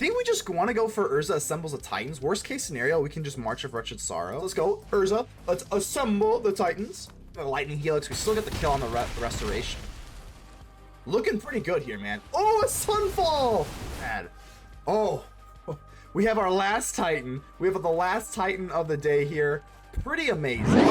think we just want to go for Urza assembles the Titans. Worst case scenario, we can just March of Wretched Sorrow. Let's go, Urza. Let's assemble the Titans. The Lightning Helix. We still get the kill on the Restoration. Looking pretty good here, man. Oh, a Sunfall! Man. Oh, we have our last Titan. We have the last Titan of the day here. Pretty amazing.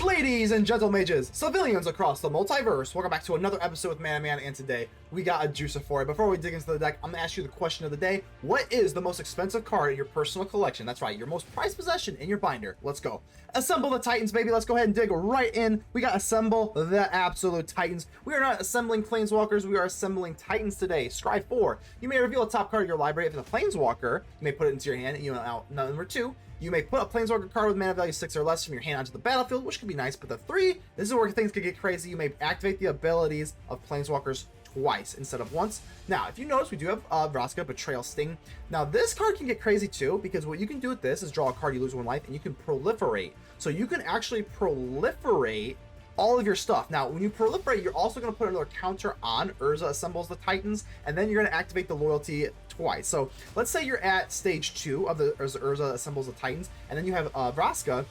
Ladies and gentle mages, civilians across the multiverse, welcome back to another episode with Man, and today we got a juicer for you. Before we dig into the deck, I'm gonna ask you the question of the day. What is the most expensive card in your personal collection? That's right, your most prized possession in your binder. Let's go. Assemble the Titans, baby. Let's go ahead and dig right in. We got assemble the absolute Titans. We are not assembling Planeswalkers, we are assembling Titans today. Scry 4. You may reveal a top card of your library. If it's a Planeswalker, you may put it into your hand. You know, number 2. You may put a Planeswalker card with mana value 6 or less from your hand onto the battlefield, which can be nice. But the 3, this is where things could get crazy. You may activate the abilities of Planeswalkers twice instead of once. Now, if you notice, we do have Vraska, Betrayal, Sting. Now, this card can get crazy too, because what you can do with this is draw a card, you lose 1 life, and you can proliferate. So you can actually proliferate all of your stuff. Now, when you proliferate, you're also going to put another counter on Urza assembles the Titans, and then you're going to activate the loyalty twice. So let's say you're at stage 2 of the Urza assembles the Titans, and then you have Vraska.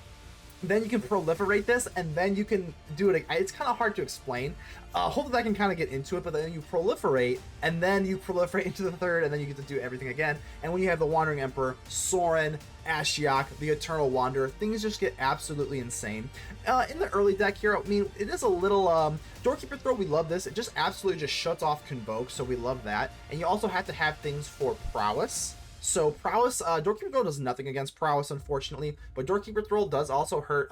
Then you can proliferate this, and then you can do it. It's kind of hard to explain. Hopefully I can kind of get into it, but then you proliferate, and then you proliferate into the 3rd, and then you get to do everything again. And when you have the Wandering Emperor, Sorin, Ashiok, the Eternal Wanderer, things just get absolutely insane. In the early deck here, I mean, it is a little, Doorkeeper Thrull, we love this. It just absolutely just shuts off Convoke, so we love that. And you also have to have things for Prowess. So Prowess, Doorkeeper Thrull does nothing against Prowess, unfortunately, but Doorkeeper Thrull does also hurt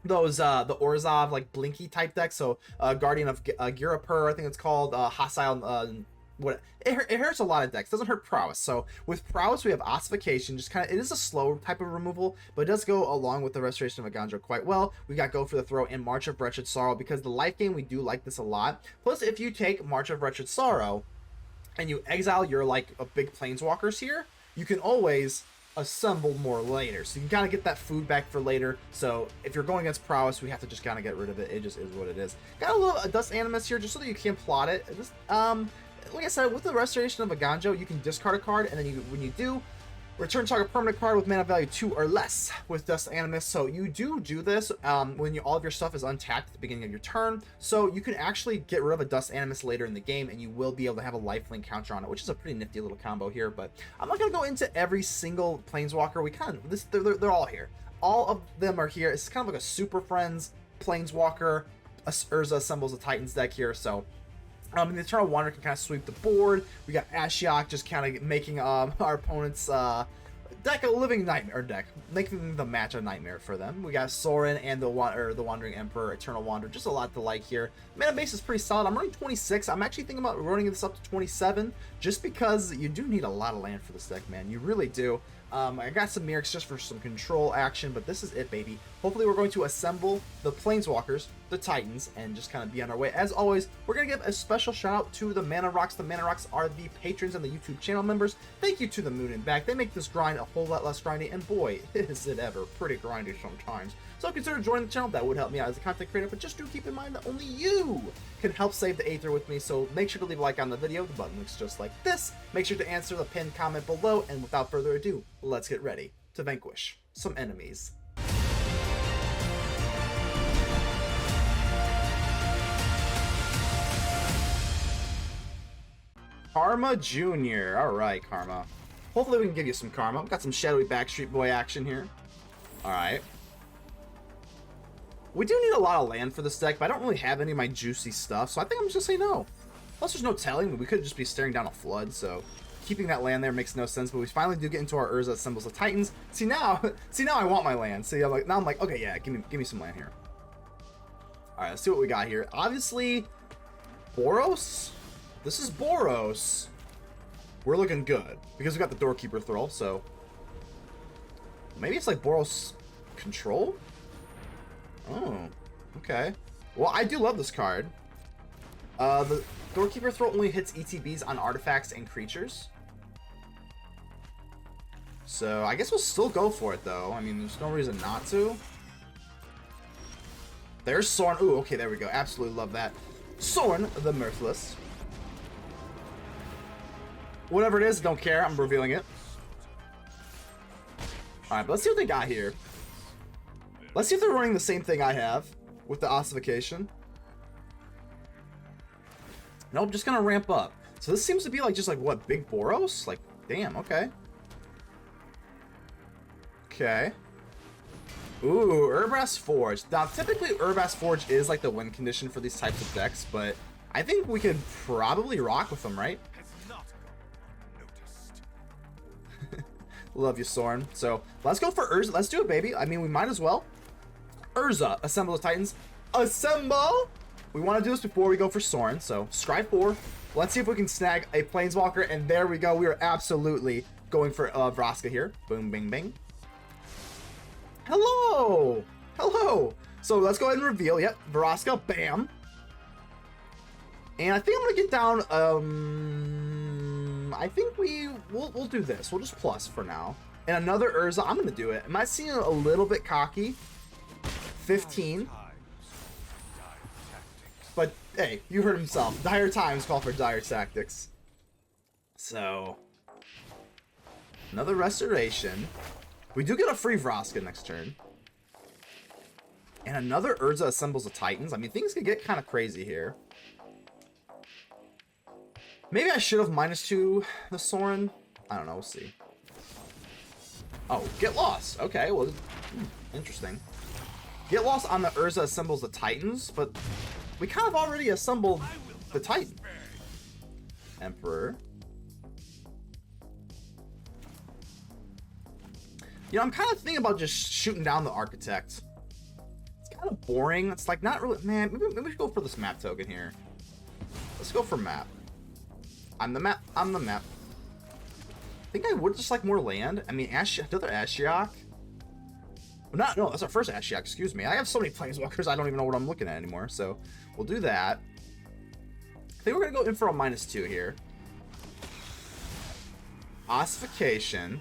those the Orzhov like Blinky type decks. So Guardian of Girapur, I think it's called, Hostile. What it hurts a lot of decks. Doesn't hurt Prowess. So with Prowess, we have Ossification. Just kind of, it is a slow type of removal, but it does go along with the Restoration of Eiganjo quite well. We got Go for the Throw and March of Wretched Sorrow, because the life gain, we do like this a lot. Plus, if you take March of Wretched Sorrow and you exile your like a big Planeswalkers here, you can always assemble more later, so you can kind of get that food back for later. So if you're going against Prowess, we have to just kind of get rid of it. It just is what it is. Got a little Dust Animus here just so that you can plot it. Just, like I said, with the Restoration of Eiganjo, you can discard a card, and then when you do, return target permanent card with mana value 2 or less with Dust Animus. So you do this when all of your stuff is untapped at the beginning of your turn. So you can actually get rid of a Dust Animus later in the game, and you will be able to have a lifelink counter on it, which is a pretty nifty little combo here. But I'm not going to go into every single Planeswalker. We kind of, they're all here. All of them are here. It's kind of like a Super Friends Planeswalker. Urza assembles a Titans deck here. So the Eternal Wanderer can kind of sweep the board. We got Ashiok just kind of making our opponent's deck a living nightmare deck, making the match a nightmare for them. We got Sorin and the Wandering Emperor, Eternal Wanderer, just a lot to like here. Mana base is pretty solid. I'm running 26. I'm actually thinking about running this up to 27, just because you do need a lot of land for this deck, man. You really do. I got some Mirrex just for some control action, but this is it, baby. Hopefully we're going to assemble the Planeswalkers, the Titans, and just kind of be on our way. As always, we're going to give a special shout out to the Mana Rocks. The Mana Rocks are the patrons and the YouTube channel members. Thank you to the moon and back. They make this grind a whole lot less grindy, and boy, is it ever pretty grindy sometimes. So consider joining the channel. That would help me out as a content creator, but just do keep in mind that only you can help save the Aether with me. So make sure to leave a like on the video. The button looks just like this. Make sure to answer the pinned comment below, and without further ado, let's get ready to vanquish some enemies. Karma Jr. Alright, Karma. Hopefully we can give you some Karma. We've got some Shadowy Backstreet Boy action here. Alright. We do need a lot of land for this deck, but I don't really have any of my juicy stuff, so I think I'm just gonna say no. Plus there's no telling. We could just be staring down a flood, so keeping that land there makes no sense. But we finally do get into our Urza assembles the Titans. See now I want my land. See, I'm like, okay, yeah, give me some land here. Alright, let's see what we got here. Obviously, Boros? This is Boros. We're looking good, because we got the Doorkeeper Thrull, so maybe it's like Boros Control? Oh, okay. Well, I do love this card. The Doorkeeper Thrull only hits ETBs on artifacts and creatures. So I guess we'll still go for it, though. I mean, there's no reason not to. There's Sorin. Ooh, okay, there we go. Absolutely love that. Sorin the Mirthless. Whatever it is, don't care. I'm revealing it. Alright, but let's see what they got here. Let's see if they're running the same thing I have with the Ossification. Nope, just gonna ramp up. So this seems to be like just like what, big Boros? Like, damn, okay. Okay. Ooh, Urza's Forge. Now, typically Urza's Forge is like the win condition for these types of decks, but I think we could probably rock with them, right? Love you, Sorin. So let's go for Urza. Let's do it, baby. I mean, we might as well. Urza, assemble the Titans. Assemble! We want to do this before we go for Sorin. So Scribe 4. Let's see if we can snag a Planeswalker. And there we go. We are absolutely going for Vraska here. Boom, bing, bing. Hello! Hello! So let's go ahead and reveal. Yep, Vraska. Bam. And I think I'm going to get down... I think we'll do this. We'll just plus for now. And another Urza. I'm going to do it. Am I seeing a little bit cocky? 15. But hey, you heard himself. Dire times call for dire tactics. So another Restoration. We do get a free Vraska next turn. And another Urza assembles the Titans. I mean, things could get kind of crazy here. Maybe I should have -2 the Sorin. I don't know. We'll see. Oh, get lost. Okay, well, interesting. Get lost on the Urza assembles the Titans, but we kind of already assembled the Titan. Emperor. You know, I'm kind of thinking about just shooting down the Architect. It's kind of boring. It's like not really... Man, maybe we should go for this map token here. Let's go for map. I'm the map. I'm the map. I think I would just like more land. I mean, another Ashiok. Well, no, that's our first Ashiok. Excuse me. I have so many Planeswalkers, I don't even know what I'm looking at anymore. So we'll do that. I think we're gonna go in for a -2 here. Ossification.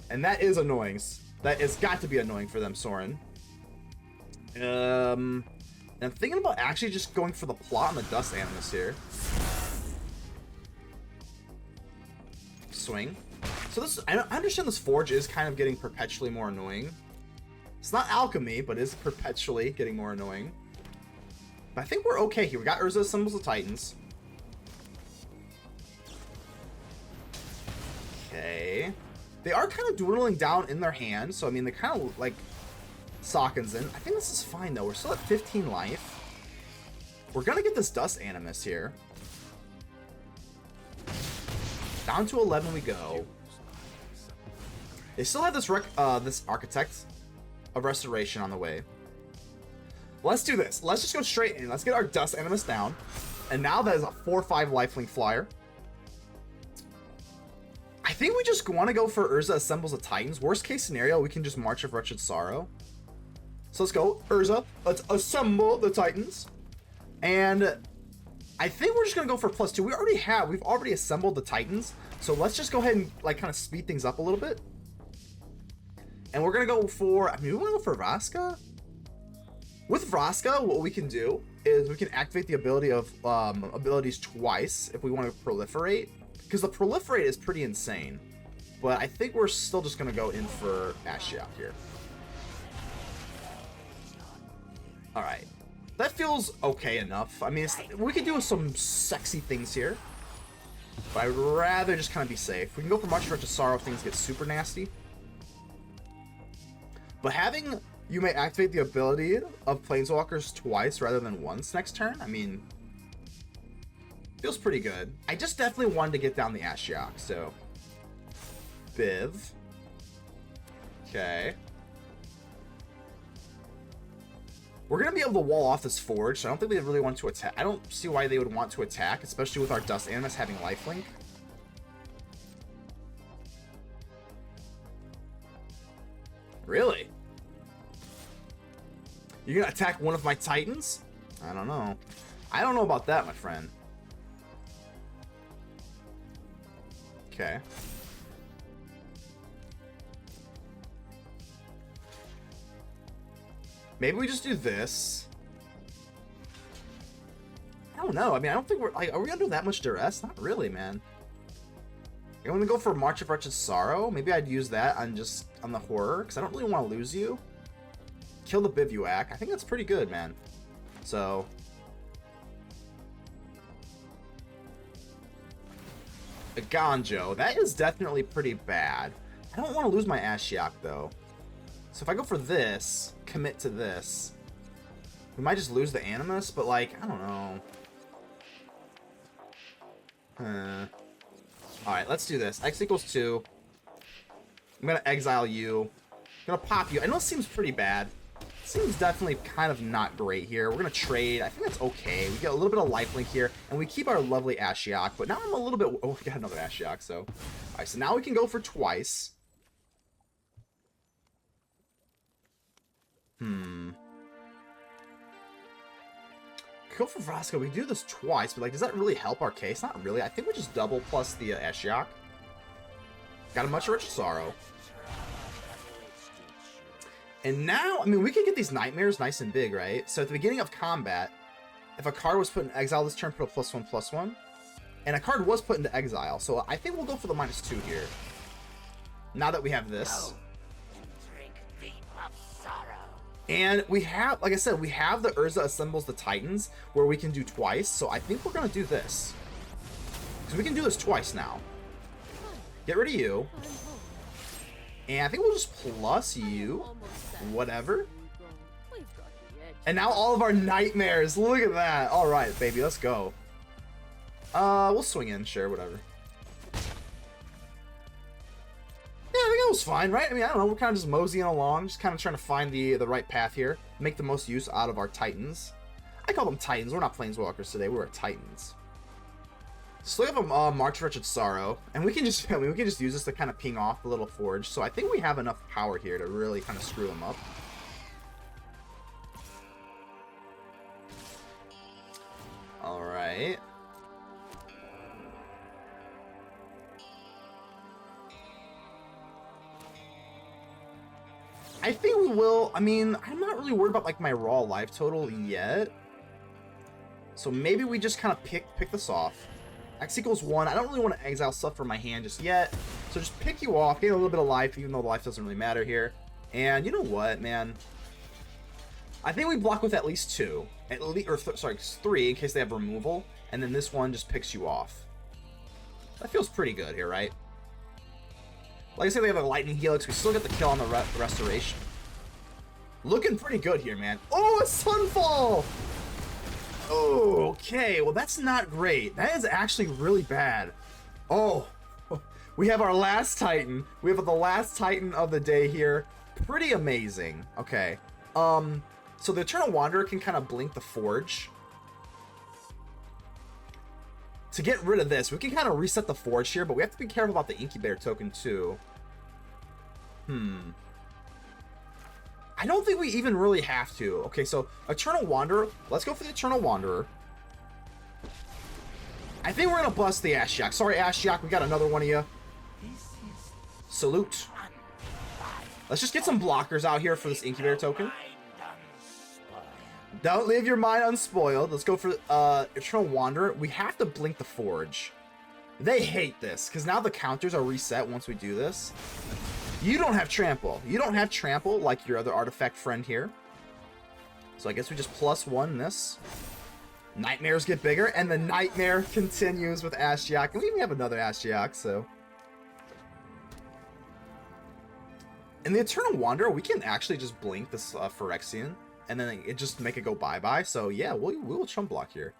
And that is annoying. That has got to be annoying for them, Sorin. And I'm thinking about actually just going for the plot on the Dust Animus here. Swing. So this, I understand this Forge is kind of getting perpetually more annoying. It's not alchemy, but is perpetually getting more annoying. But I think we're okay here. We got Urza assembles the Titans. Okay. They are kind of dwindling down in their hand, so I mean, they kind of like Sockins in. I think this is fine though. We're still at 15 life. We're gonna get this Dust Animus here. Down to 11 we go. They still have this this Architect of Restoration on the way. Let's do this. Let's just go straight in. Let's get our Dust Animus down. And now that is a 4/5 lifelink flyer. I think we just want to go for Urza assembles the Titans. Worst case scenario, we can just march of Wretched Sorrow. So let's go, Urza. Let's assemble the Titans. And I think we're just gonna go for +2. We've already assembled the Titans. So let's just go ahead and like kind of speed things up a little bit. And we're gonna go for, I mean, we wanna go for Vraska. With Vraska, what we can do is we can activate the ability of abilities twice if we want to proliferate. Because the proliferate is pretty insane. But I think we're still just gonna go in for Ashiok here. Alright. That feels okay enough. I mean, we could do some sexy things here. But I'd rather just kind of be safe. We can go for much Wretched Sorrow if things get super nasty. But having you may activate the ability of Planeswalkers twice rather than once next turn, I mean, feels pretty good. I just definitely wanted to get down the Ashiok, so Biv. Okay. We're going to be able to wall off this Forge, so I don't think they really want to attack. I don't see why they would want to attack, especially with our Dust Animus having lifelink. Really? You're going to attack one of my Titans? I don't know. I don't know about that, my friend. Okay. Maybe we just do this. I don't don't know. I mean, I don't think we're like, are we under that much duress? Not really, man. I'm gonna go for March of Wretched Sorrow. Maybe I'd use that on the horror, because I don't really want to lose you. Kill the bivouac. I think that's pretty good, man. So Eiganjo. That is definitely pretty bad. I don't want to lose my Ashiok, though. So if I go for this, commit to this, we might just lose the Animus, but, like, I don't know. Alright, let's do this. X equals 2. I'm going to exile you. I'm going to pop you. I know it seems pretty bad. It seems definitely kind of not great here. We're going to trade. I think that's okay. We get a little bit of lifelink here, and we keep our lovely Ashiok, but now I'm a little bit... Oh, we got another Ashiok, so... Alright, so now we can go for twice. Go for Vraska. We do this twice, but like, does that really help our case? Not really. I think we just double plus the Ashiok. Got a much richer sorrow. And now, I mean, we could get these nightmares nice and big, right? So at the beginning of combat, if a card was put in exile this turn, put a +1/+1. And a card was put into exile. So I think we'll go for the -2 here. Now that we have this. And we have, like I said, we have the Urza Assembles the Titans, where we can do twice, so I think we're going to do this. Because we can do this twice now. Get rid of you. And I think we'll just plus you. Whatever. And now all of our nightmares. Look at that. Alright, baby, let's go. We'll swing in, sure, whatever. Yeah, I think it was fine, right? I mean, I don't know, we're kind of just moseying along, just kind of trying to find the right path here, make the most use out of our Titans. I call them Titans, we're not Planeswalkers today, we're Titans. So we have a March of Wretched Sorrow, and we can just, I mean, we can just use this to kind of ping off the little forge, so I think we have enough power here to really kind of screw them up. Alright. I think we will. I mean, I'm not really worried about like my raw life total yet. So maybe we just kind of pick this off. X equals 1. I don't really want to exile stuff from my hand just yet. So just pick you off, gain a little bit of life, even though the life doesn't really matter here. And you know what, man? I think we block with at least 2. At least, or sorry, 3 in case they have removal. And then this one just picks you off. That feels pretty good here, right? Like I said, they have a Lightning Helix. We still get the kill on the Restoration. Looking pretty good here, man. Oh, a Sunfall! Oh, okay. Well, that's not great. That is actually really bad. Oh, we have our last Titan. We have the last Titan of the day here. Pretty amazing. Okay. So the Eternal Wanderer can kind of blink the Forge. To get rid of this, we can kind of reset the Forge here, but we have to be careful about the Incubator token too. I don't think we even really have to. Okay, so Eternal Wanderer. Let's go for the Eternal Wanderer. I think we're going to bust the Ashiok. Sorry, Ashiok, we got another one of you. Salute. Let's just get some blockers out here for this Incubator token. Don't leave your mind unspoiled. Let's go for Eternal Wanderer. We have to blink the Forge. They hate this, because now the counters are reset once we do this. You don't have Trample. You don't have Trample like your other artifact friend here. So I guess we just +1 this. Nightmares get bigger, and the Nightmare continues with Ashiok. And we even have another Ashiok, so... In the Eternal Wanderer, we can actually just blink this Phyrexian. And then it just make it go bye-bye. So yeah, we will chump block here.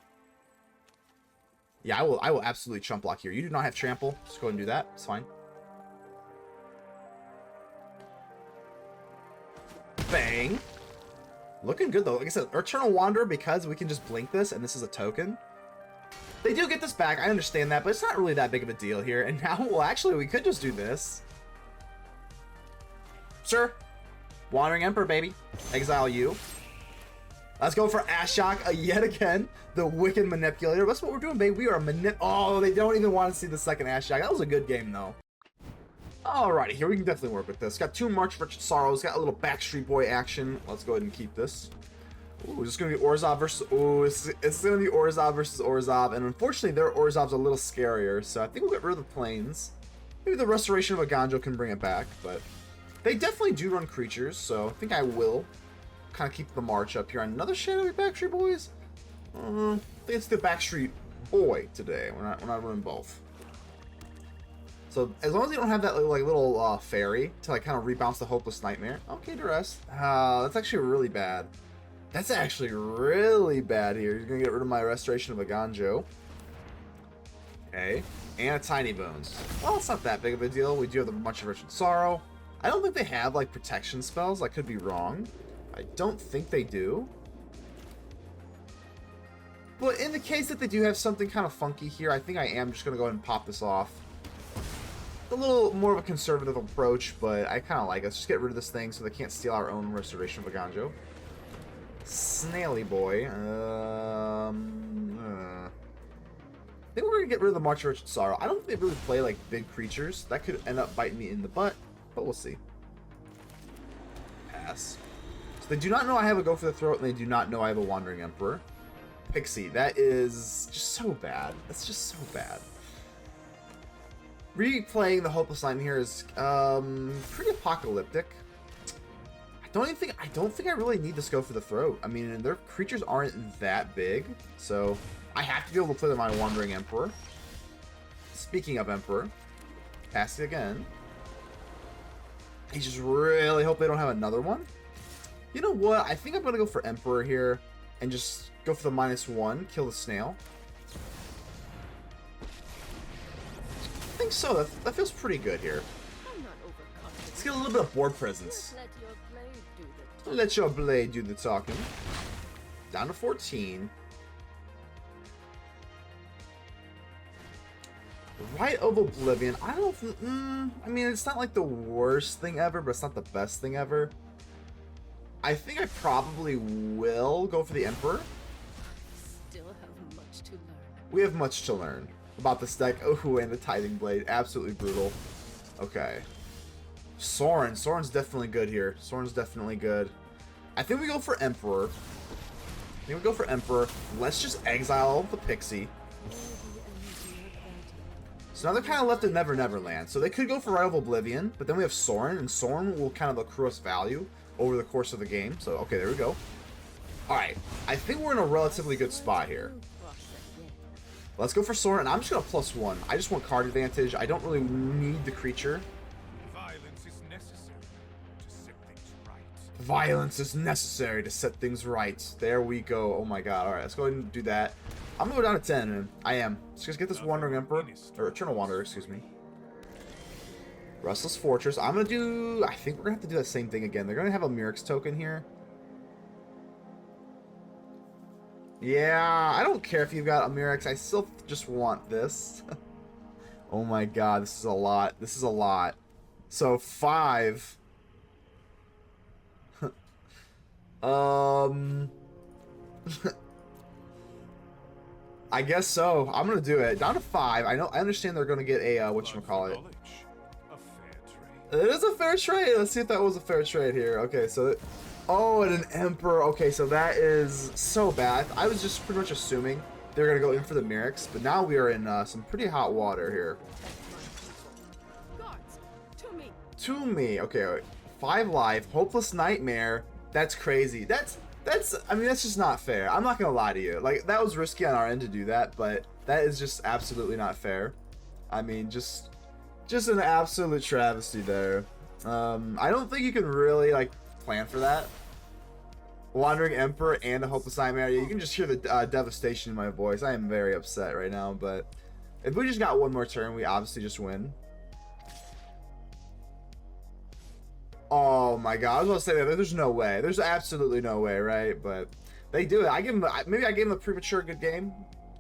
Yeah, I will absolutely chump block here. You do not have Trample. Just go ahead and do that. It's fine. Bang. Looking good though. Like I said, Eternal Wanderer, because we can just blink this and this is a token. They do get this back. I understand that, but it's not really that big of a deal here. And now, well, actually, we could just do this. Sure. Wandering Emperor, baby. Exile you. Let's go for Ashiok yet again. The Wicked Manipulator. That's what we're doing, baby. We are Oh, they don't even want to see the second Ashiok. That was a good game, though. Alrighty, here we can definitely work with this. Got 2 March of Wretched Sorrows. Got a little Backstreet Boy action. Let's go ahead and keep this. Ooh, it's gonna be Orzhov versus. Ooh, it's gonna be Orzhov versus Orzhov, and unfortunately, their Orzhov's a little scarier. So I think we'll get rid of the planes. Maybe the Restoration of Eiganjo can bring it back, but they definitely do run creatures, so I think I will kind of keep the march up here on another Shadowy Backstreet boys. I think it's the Backstreet boy today. We're not running both. So as long as you don't have that little fairy to like kind of rebounce the Hopeless Nightmare. Okay, Duress. That's actually really bad. That's actually really bad here. You're gonna get rid of my Restoration of Eiganjo. Okay. And a Tiny Bones. Well, it's not that big of a deal. We do have a bunch of Wretched Sorrow. I don't think they have like protection spells. I could be wrong. I don't think they do. But in the case that they do have something kind of funky here, I think I am just going to go ahead and pop this off. A little more of a conservative approach, but I kind of like it. Let's just get rid of this thing so they can't steal our own Restoration of Eiganjo. Snaily boy. I think we're going to get rid of the March of Wretched Sorrow. I don't think they really play like big creatures. That could end up biting me in the butt, but we'll see. Pass. So they do not know I have a Go for the Throat, and they do not know I have a Wandering Emperor. Pixie, that is just so bad. That's just so bad. Replaying the Hopeless Line here is pretty apocalyptic. I don't think I really need this Go for the Throat. I mean, their creatures aren't that big, so I have to be able to play them on Wandering Emperor. Speaking of Emperor, pass it again. I just really hope they don't have another one. You know what? I think I'm gonna go for Emperor here and just go for the -1, kill the snail. I think so. That feels pretty good here. Let's get a little bit of board presence. Let your blade do the talking. Down to 14. Rite of Oblivion. I don't. I mean, it's not like the worst thing ever, but it's not the best thing ever. I think I probably will go for the Emperor. Still have much to learn. We have much to learn about this deck. Oh, and the Tithing Blade. Absolutely brutal. Okay. Sorin. Sorin's definitely good here. Sorin's definitely good. I think we go for Emperor. Let's just exile the Pixie. So now they're kind of left in Never Never Land. So they could go for Rite of Oblivion, but then we have Sorin, and Sorin will kind of accrue us value over the course of the game. So, okay, there we go. Alright, I think we're in a relatively good spot here. Let's go for Sorin, and I'm just going to +1. I just want card advantage. I don't really need the creature. Violence is necessary to set things right. Violence is necessary to set things right. There we go. Oh my god. Alright, let's go ahead and do that. I'm going to go down to 10, and I am. Let's just get this Wandering Emperor, or Eternal Wanderer, excuse me. Restless Fortress. I'm going to do... I think we're going to have to do that same thing again. They're going to have a Mirrex token here. Yeah, I don't care if you've got a Mirrex. I still just want this. Oh my god, this is a lot. This is a lot. So, 5. I guess so. I'm going to do it. Down to 5. I understand they're going to get a, whatchamacallit. It is a fair trade. Let's see if that was a fair trade here. Okay, so... Oh, and an Emperor. Okay, so that is so bad. I was just pretty much assuming they were going to go in for the Mirrex, but now we are in some pretty hot water here. Guards, To me. Okay, 5 life. Hopeless Nightmare. That's crazy. I mean, that's just not fair. I'm not going to lie to you. Like, that was risky on our end to do that, but that is just absolutely not fair. I mean, just an absolute travesty there. I don't think you can really, like, plan for that. Wandering Emperor and a Hopeless Nightmare. You can just hear the devastation in my voice. I am very upset right now, but if we just got one more turn, we obviously just win. Oh my god, I was going to say that. There's no way. There's absolutely no way, right? But they do it. Maybe I gave them a premature good game.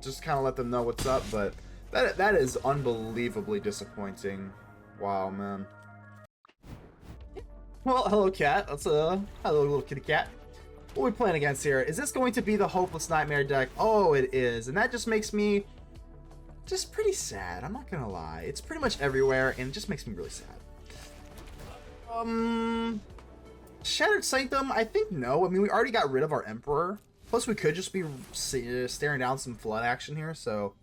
Just kind of let them know what's up, but that is unbelievably disappointing. Wow, man. Well, hello, cat. That's a hello, little kitty cat. What are we playing against here? Is this going to be the Hopeless Nightmare deck? Oh, it is, and that just makes me just pretty sad. I'm not gonna lie. It's pretty much everywhere, and it just makes me really sad. Shattered Sanctum, I think no. I mean, we already got rid of our Emperor. Plus, we could just be staring down some flood action here, so...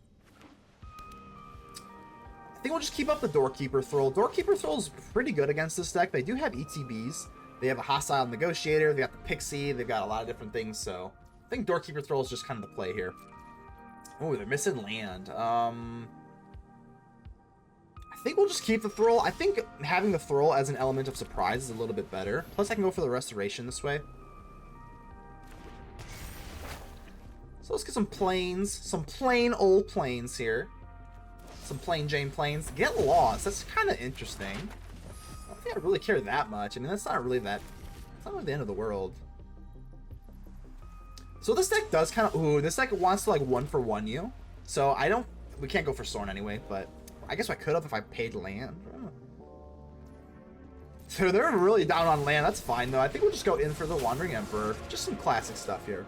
I think we'll just keep up the Doorkeeper Thrull. Doorkeeper Thrull is pretty good against this deck. They do have ETBs. They have a Hostile Negotiator, they got the Pixie, they've got a lot of different things, so... I think Doorkeeper Thrull is just kind of the play here. Oh, they're missing land. I think we'll just keep the Thrull. I think having the Thrull as an element of surprise is a little bit better. Plus, I can go for the Restoration this way. So let's get some plains. Some plain old plains here. Some plain Jane plains. Get lost. That's kind of interesting. I don't think I really care that much. I mean, that's not really that... It's not really the end of the world. So this deck does kind of... Ooh, this deck wants to, like, 1-for-1 you. So I don't... We can't go for Sorin anyway, but... I guess I could have if I paid land. So they're really down on land. That's fine, though. I think we'll just go in for the Wandering Emperor. Just some classic stuff here.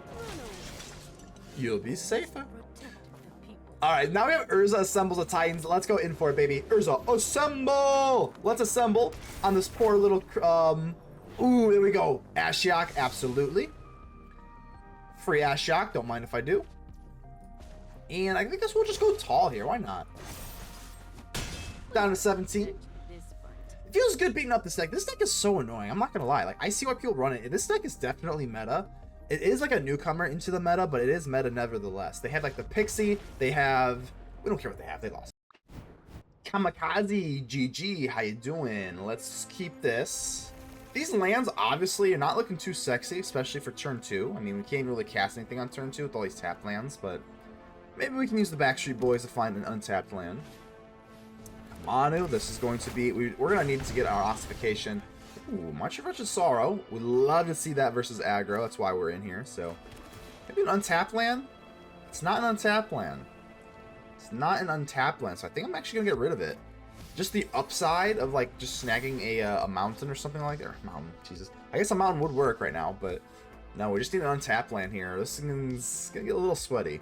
You'll be safer. Alright, now we have Urza assembles the Titans. Let's go in for it, baby. Urza, assemble! Let's assemble on this poor little... Ooh, there we go. Ashiok, absolutely. Free Ashiok, don't mind if I do. And I guess we'll just go tall here. Why not? Down to 17. It feels good beating up this deck. This deck is so annoying. I'm not gonna lie. Like, I see why people run it. This deck is definitely meta. It is like a newcomer into the meta, but it is meta nevertheless. They have like the Pixie. They have... We don't care what they have. They lost. Kamikaze, GG. How you doing? Let's keep this. These lands obviously are not looking too sexy, especially for turn 2. I mean, we can't really cast anything on turn 2 with all these tapped lands, but maybe we can use the Backstreet Boys to find an untapped land. Manu, this is going to be... We're going to need to get our Ossification. Ooh, March of Wretched Sorrow. We'd love to see that versus aggro. That's why we're in here. So, maybe an untapped land? It's not an untapped land. It's not an untapped land, so I think I'm actually going to get rid of it. Just the upside of, like, just snagging a mountain or something like that. Or mountain, Jesus. I guess a mountain would work right now, but... No, we just need an untapped land here. This thing's going to get a little sweaty.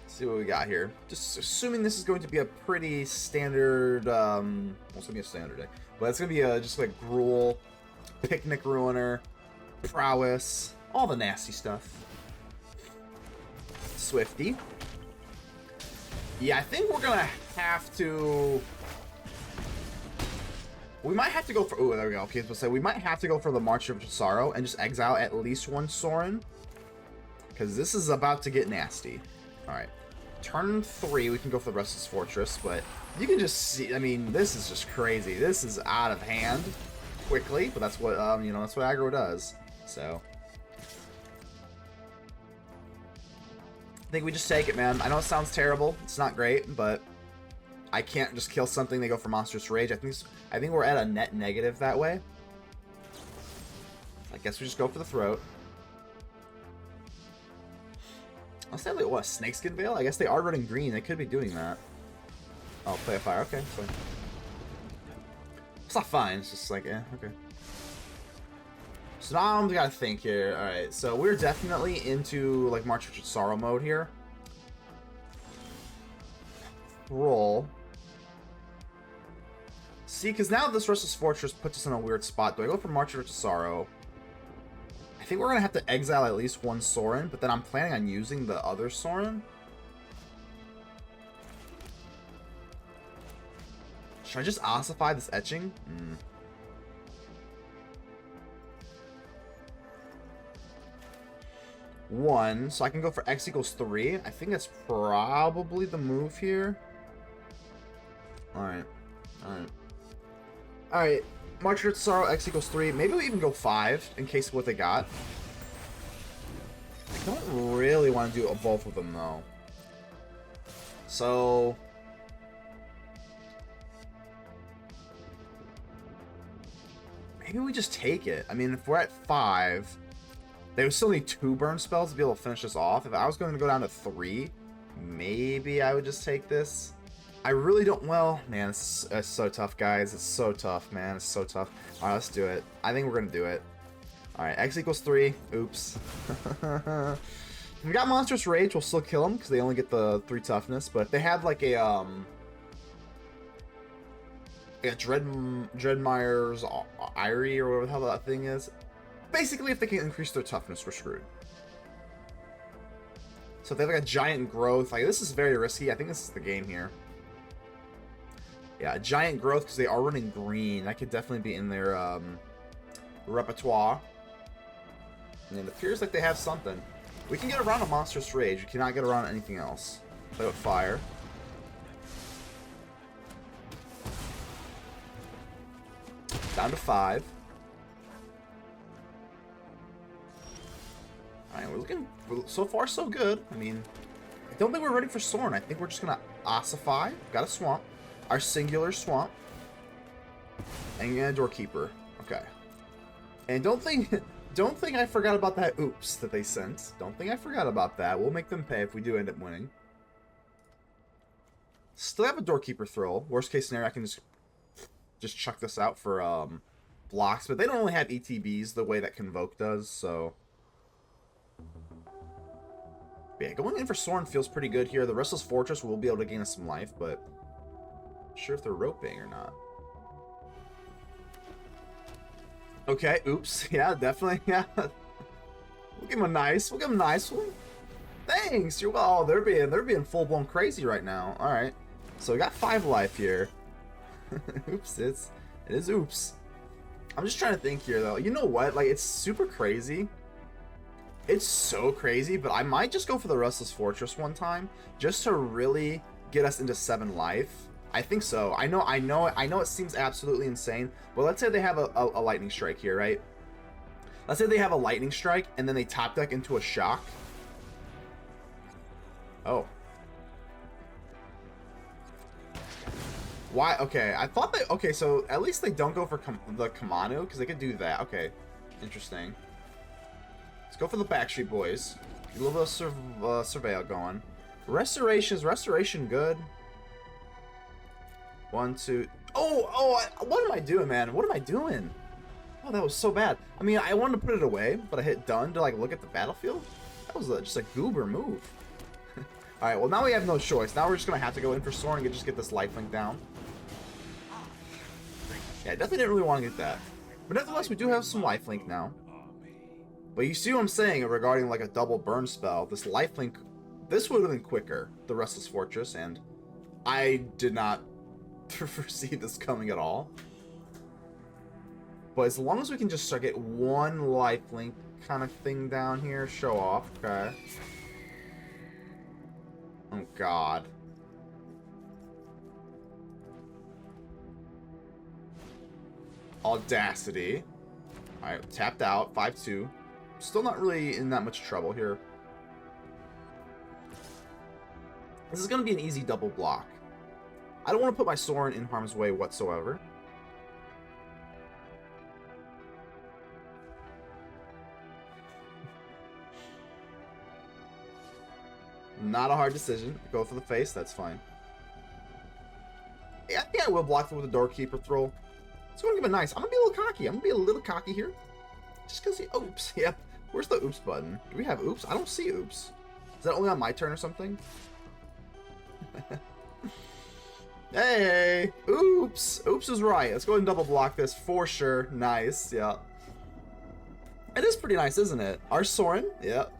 See what we got here. Just assuming this is going to be a pretty standard, well, it's gonna be a standard deck, but it's gonna be just like Gruul, Picnic Ruiner, Prowess, all the nasty stuff. Swifty. Yeah, I think we're gonna have to... We might have to go for... Oh, there we go. Okay, so we might have to go for the March of Sorrow and just exile at least one Sorin, because this is about to get nasty. Alright. Turn 3, we can go for the Restless Fortress, but you can just see, I mean, this is just crazy. This is out of hand quickly, but that's what, you know, that's what aggro does. So, I think we just take it, man. I know it sounds terrible. It's not great, but I can't just kill something. They go for Monstrous Rage. I think we're at a net negative that way. I guess we just go for the Throat. I'll say, like, what, Snakeskin Veil? I guess they are running green. They could be doing that. Oh, play a fire. Okay, fine. It's not fine. It's just like, eh, okay. So now we gotta think here. Alright, so we're definitely into, like, March of Sorrow mode here. Roll. See, because now this Restless Fortress puts us in a weird spot. Do I go for March of Sorrow? I think we're going to have to exile at least one Sorin, but then I'm planning on using the other Sorin. Should I just ossify this etching? One, so I can go for X equals 3. I think that's probably the move here. Alright. Alright. Alright. March of Sorrow, X equals 3. Maybe we even go 5 in case of what they got. I don't really want to do both of them though. So maybe we just take it. I mean, if we're at 5, they would still need 2 burn spells to be able to finish this off. If I was going to go down to 3, maybe I would just take this. I really don't... Well, man, it's so tough, guys. It's so tough, man. It's so tough. Alright, let's do it. I think we're going to do it. Alright, X equals 3. Oops. If we got Monstrous Rage, we'll still kill them, because they only get the 3 toughness. But if they have, like, a, Yeah, Dreadmire's Irie, or whatever the hell that thing is. Basically, if they can increase their toughness, we're screwed. So if they have like a giant growth, like this is very risky. I think this is the game here. Yeah, a giant growth because they are running green. That could definitely be in their repertoire. And it appears like they have something. We can get around a Monstrous Rage. We cannot get around anything else. Play with fire. Down to 5. Alright, so far so good. I mean, I don't think we're ready for Sorin. I think we're just gonna Ossify. Got a swamp. Our singular swamp. And a Doorkeeper. Okay. And don't think I forgot about that oops that they sent. Don't think I forgot about that. We'll make them pay if we do end up winning. Still have a Doorkeeper Thrull. Worst case scenario, I can just chuck this out for blocks, but they don't only have ETBs the way that Convoke does, so yeah, going in for Sorin feels pretty good here. The Restless Fortress will be able to gain us some life, but not sure if they're roping or not. Okay, oops. Yeah, definitely. Yeah. We'll give him a nice one. Thanks. You're well. They're being full blown crazy right now. All right. So we got 5 life here. Oops, it is oops. I'm just trying to think here though. You know what? Like, it's super crazy. It's so crazy, but I might just go for the Restless Fortress one time just to really get us into 7 life. I think so. I know it seems absolutely insane, but let's say they have a lightning strike here, right? Let's say they have a lightning strike and then they top deck into a shock. Oh. Why? Okay, I thought they... Okay, so at least they don't go for the Kamanu, because they could do that. Okay, interesting. Let's go for the Backstreet Boys. Get a little bit of Surveil going. Restoration. Is Restoration good? 1, 2... Oh, what am I doing, man? What am I doing? Oh, that was so bad. I mean, I wanted to put it away, but I hit done to, like, look at the battlefield. That was just a goober move. Alright, well, now we have no choice. Now we're just going to have to go in for Sorin and just get this lifelink down. Yeah, I definitely didn't really want to get that. But nevertheless, we do have some lifelink now. But you see what I'm saying regarding, like, a double burn spell. This lifelink, this would have been quicker, the Restless Fortress, and I did not foresee this coming at all. But as long as we can just get one lifelink kind of thing down here, show off, okay. Oh, God. Audacity. Alright, tapped out. 5-2. Still not really in that much trouble here. This is going to be an easy double block. I don't want to put my Sorin in harm's way whatsoever. Not a hard decision. Go for the face, that's fine. Yeah, I think I will block with the Doorkeeper Thrull. It's going to give it nice. I'm going to be a little cocky. I'm going to be a little cocky here. Just because he... Oops. Yep. Where's the oops button? Do we have oops? I don't see oops. Is that only on my turn or something? Hey! Oops! Oops is right. Let's go ahead and double block this for sure. Nice. Yeah. It is pretty nice, isn't it? Our Sorin. Yep.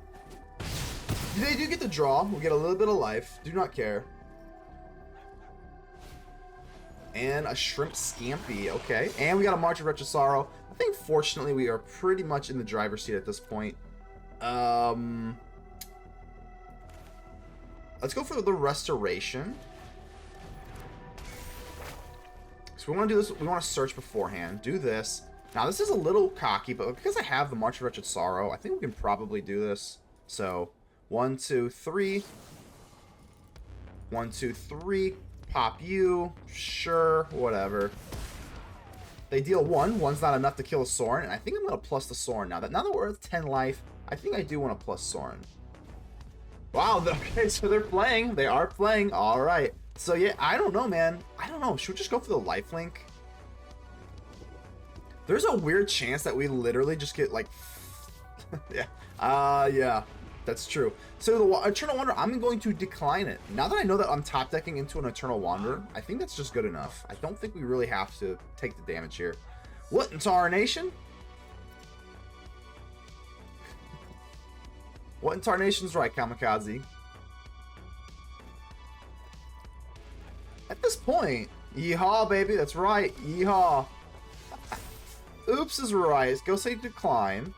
They do get the draw. We'll get a little bit of life. Do not care. And a Shrimp Scampi. Okay. And we got a March of Wretched Sorrow. I think, fortunately, we are pretty much in the driver's seat at this point. Let's go for the Restoration. So we want to do this. We want to search beforehand. Do this. Now, this is a little cocky, but because I have the March of Wretched Sorrow, I think we can probably do this. So... 1, 2, 3. 1, 2, 3. Pop you. Sure. Whatever. They deal 1. 1's not enough to kill a Sorin. And I think I'm going to plus the Sorin now. Now that we're at 10 life, I think I do want to plus Sorin. Wow. Okay, so they're playing. They are playing. All right. So, yeah, I don't know, man. I don't know. Should we just go for the lifelink? There's a weird chance that we literally just get, like... yeah. Yeah. That's true. So the Eternal Wanderer, I'm going to decline it. Now that I know that I'm top decking into an Eternal Wanderer, I think that's just good enough. I don't think we really have to take the damage here. What in Tarnation? What in Tarnation's right, Kamikaze? At this point, yeehaw, baby. That's right. Yeehaw. Oops is right. Go say decline.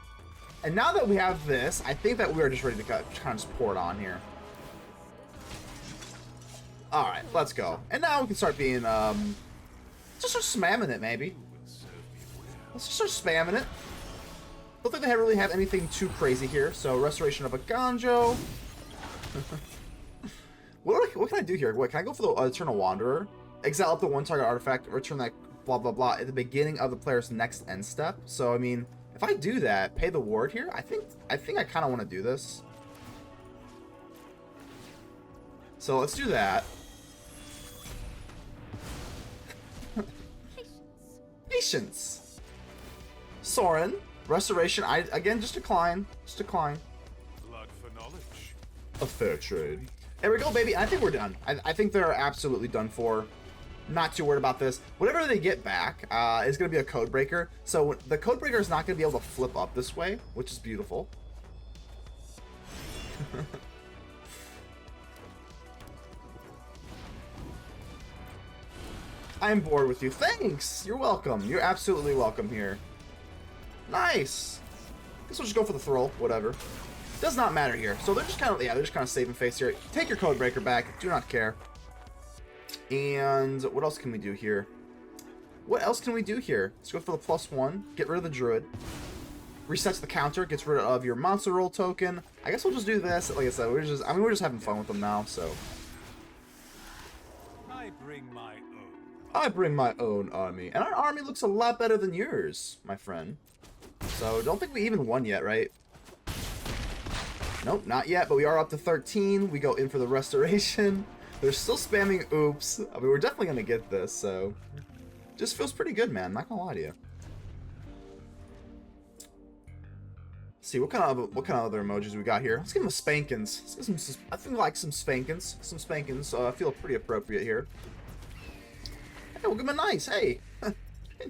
And now that we have this, I think that we are just ready to kind of just pour it on here. Alright, let's go. And now we can start being, just start spamming it, maybe. Let's just start spamming it. Don't think they really have anything too crazy here. So, Restoration of Eiganjo. What can I do here? What, can I go for the Eternal Wanderer? Exile up the one target artifact, return that blah blah blah at the beginning of the player's next end step. So, I mean, if I do that, pay the ward here, I think I kind of want to do this. So let's do that. Patience. Sorin, Restoration. Again, just decline. Just decline. Blood for knowledge. A fair trade. There we go, baby. I think we're done. I think they're absolutely done for. Not too worried about this. Whatever they get back is going to be a code breaker. So the code breaker is not going to be able to flip up this way, which is beautiful. I'm bored with you. Thanks. You're welcome. You're absolutely welcome here. Nice. Guess we'll just go for the Thrull. Whatever. Does not matter here. So they're just kind of, yeah, they're just kind of saving face here. Take your code breaker back. Do not care. And what else can we do here? What else can we do here? Let's go for the +1. Get rid of the Druid. Resets the counter. Gets rid of your monster roll token. I guess we'll just do this. Like I said, we're just having fun with them now. So I bring my own. I bring my own army, and our army looks a lot better than yours, my friend. So don't think we even won yet, right? Nope, not yet. But we are up to 13. We go in for the Restoration. They're still spamming oops. I mean, we're definitely going to get this, so... Just feels pretty good, man. Not gonna lie to you. Let's see, what kind of other emojis we got here? Let's give them a spankins. Let's give some, I think I like some spankins. Some spankins feel pretty appropriate here. Hey, we'll give them a nice. Hey.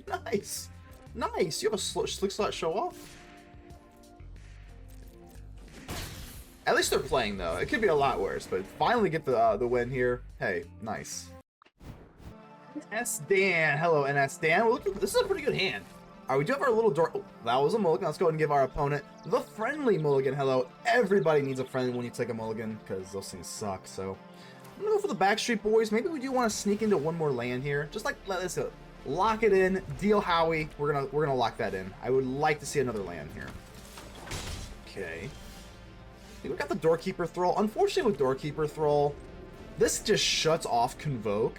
Nice. Nice. You have a slick slot show off? At least they're playing, though. It could be a lot worse, but finally get the win here. Hey, nice. NS Dan. Hello, NS Dan. We're looking for, this is a pretty good hand. All right, we do have our little door. Oh, that was a mulligan. Let's go ahead and give our opponent the friendly mulligan. Hello. Everybody needs a friendly when you take a mulligan, because those things suck. So I'm going to go for the Backstreet Boys. Maybe we do want to sneak into one more land here. Just like, let's go. Lock it in. Deal Howie. We're gonna lock that in. I would like to see another land here. Okay. We got the Doorkeeper Thrull. Unfortunately, with Doorkeeper Thrull, this just shuts off Convoke.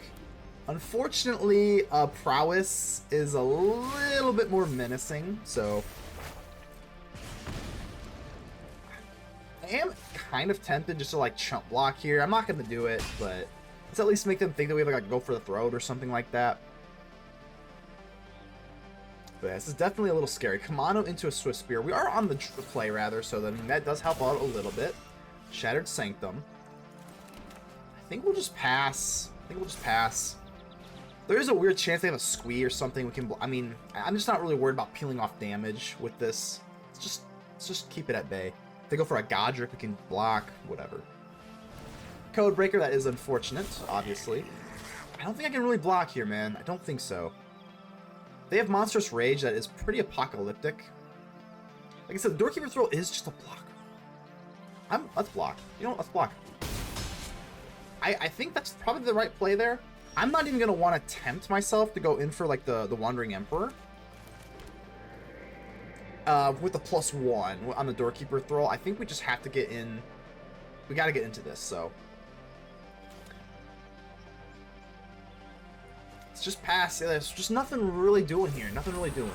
Unfortunately, Prowess is a little bit more menacing, so... I am kind of tempted just to, like, chump block here. I'm not going to do it, but let's at least make them think that we have, like, go for the throat or something like that. But yeah, this is definitely a little scary. Kamano into a Swift Spear. We are on the play, rather, so I mean, that does help out a little bit. Shattered Sanctum. I think we'll just pass. There is a weird chance they have a squee or something. We can. I mean, I'm just not really worried about peeling off damage with this. Let's just keep it at bay. If they go for a Godric, we can block. Whatever. Code Breaker. That is unfortunate, obviously. I don't think I can really block here, man. I don't think so. They have Monstrous Rage that is pretty apocalyptic. Like I said, the Doorkeeper Thrull is just a block. Let's block. You know what? Let's block. I think that's probably the right play there. I'm not even going to want to tempt myself to go in for, like, the Wandering Emperor. With the +1 on the Doorkeeper Thrull. I think we just have to get in. We got to get into this, so. Just pass. There's just nothing really doing here. Nothing really doing.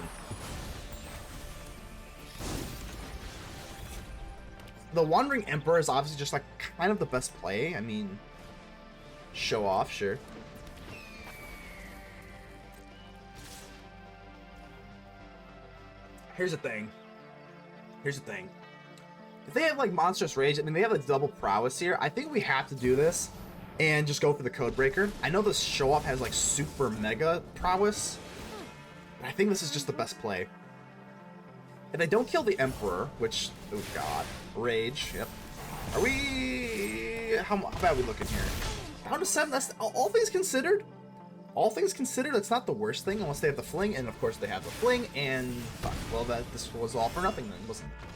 The Wandering Emperor is obviously just like kind of the best play. I mean, show off, sure. Here's the thing. If they have like monstrous rage, I mean they have a double prowess here. I think we have to do this and just go for the Codebreaker. I know this show off has like super mega prowess, but I think this is just the best play. If they don't kill the Emperor, which, oh god, rage, yep. Are we, how bad are we looking here? Down to 7, that's, all things considered, that's not the worst thing unless they have the fling, and of course they have the fling, and fuck, well this was all for nothing then, wasn't it?